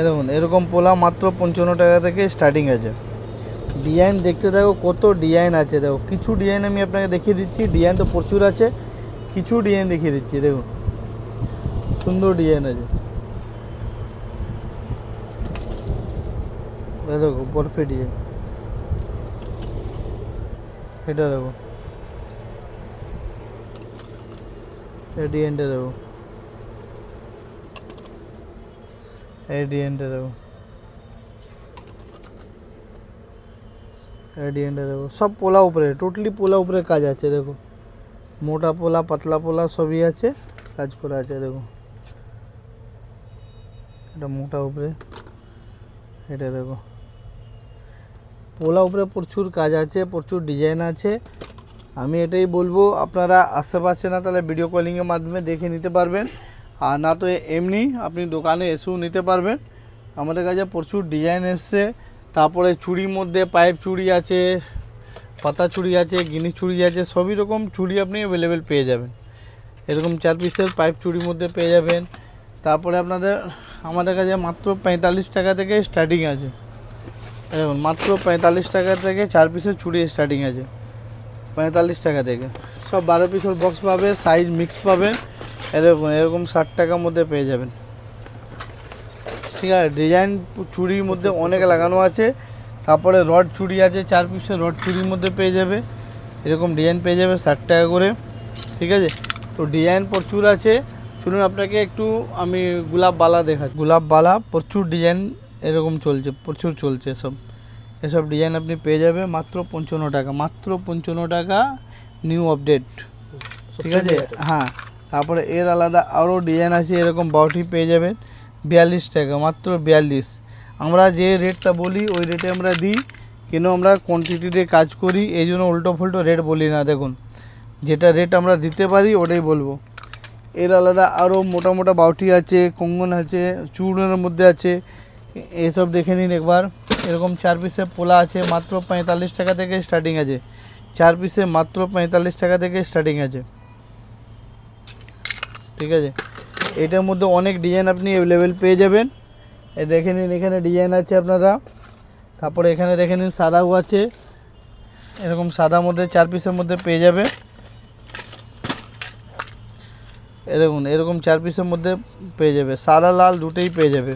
দেখুন এরকম পোলা মাত্র 55 টাকা থেকে স্টার্টিং আছে। ডিজাইন দেখতে থাকো, কত ডিজাইন আছে দেখো। কিছু ডিজাইন আমি আপনাকে দেখিয়ে দিচ্ছি, ডিজাইন তো প্রচুর আছে, কিছু ডিজাইন দেখিয়ে দিচ্ছি। দেখুন সুন্দর ডিজাইন আছে, দেখো বরফি ডিজাইন, এটা দেখো, এই ডিজাইনটা দেখো, এই ডিজাইনটা দেখো, এই ডিজাইনটা দেখো। সব পোলা উপরে, টোটালি পোলা উপরে কাজ আছে। দেখো মোটা পোলা, পাতলা পোলা সবই আছে, কাজ করা আছে। দেখো এটা মোটা উপরে, এটা দেখো পোলা উপরে প্রচুর কাজ আছে, প্রচুর ডিজাইন আছে। আমি এটাই বলবো, আপনারা আসতে পারছেন না তাহলে ভিডিও কলিংয়ের মাধ্যমে দেখে নিতে পারবেন, আর না তো এমনি আপনি দোকানে এসেও নিতে পারবেন। আমাদের কাছে প্রচুর ডিজাইন এসছে। তারপরে চুড়ির মধ্যে পাইপ চুড়ি আছে, পাতা চুড়ি আছে, গিনি চুড়ি আছে, সবই রকম চুড়ি আপনি অ্যাভেলেবেল পেয়ে যাবেন। এরকম 4 পিসের পাইপ চুড়ির মধ্যে পেয়ে যাবেন। তারপরে আমাদের কাছে মাত্র 45 টাকা থেকে স্টার্টিং আছে। দেখুন মাত্র 45 টাকা থেকে 4 পিসের চুড়ি স্টার্টিং আছে, 45 টাকা থেকে। সব 12 পিসের বক্স পাবে, সাইজ মিক্স পাবেন। এরকম 60 টাকার মধ্যে পেয়ে যাবেন। ঠিক আছে, ডিজাইন চুড়ির মধ্যে অনেক লাগানো আছে। তারপরে রড চুড়ি আছে, 4 পিসের রড চুড়ির মধ্যে পেয়ে যাবে। এরকম ডিজাইন পেয়ে যাবে 60 টাকা করে। ঠিক আছে, তো ডিজাইন প্রচুর আছে। চলুন আপনাকে একটু আমি গোলাপবালা দেখাচ্ছি। গোলাপবালা প্রচুর ডিজাইন এরকম চলছে, প্রচুর চলছে এসব ডিজাইন আপনি পেয়ে যাবে মাত্র 55 টাকা, মাত্র 55 টাকা, নিউ আপডেট। ঠিক আছে, হ্যাঁ। তারপরে এর আলাদা আরও ডিজাইন আছে, এরকম বাউটি পেয়ে যাবেন 42 টাকা, মাত্র 42। আমরা যে রেটটা বলি ওই রেটে আমরা দিই, কেন আমরা কোয়ান্টিটিতে কাজ করি, এই জন্য উল্টো ফুল্টো রেট বলি না। দেখুন যেটা রেট আমরা দিতে পারি ওটাই বলবো। এর আলাদা আরও মোটা মোটা বাউটি আছে, কঙ্গন আছে, চূড়নের মধ্যে আছে, এসব দেখে নিন একবার। এরকম 4 পিসের পোলা আছে, মাত্র 45 টাকা থেকে স্টার্টিং আছে। 4 পিসে মাত্র 45 টাকা থেকে স্টার্টিং আছে। ঠিক আছে, এটার মধ্যে অনেক ডিজাইন আপনি অ্যাভেলেবেল পেয়ে যাবেন। এই দেখে নিন, এখানে ডিজাইন আছে আপনারা। তারপরে এখানে দেখে নিন সাদাও আছে, এরকম সাদার মধ্যে 4 পিসের মধ্যে পেয়ে যাবে। এরকম 4 পিসের মধ্যে পেয়ে যাবে, সাদা লাল দুটোই পেয়ে যাবে।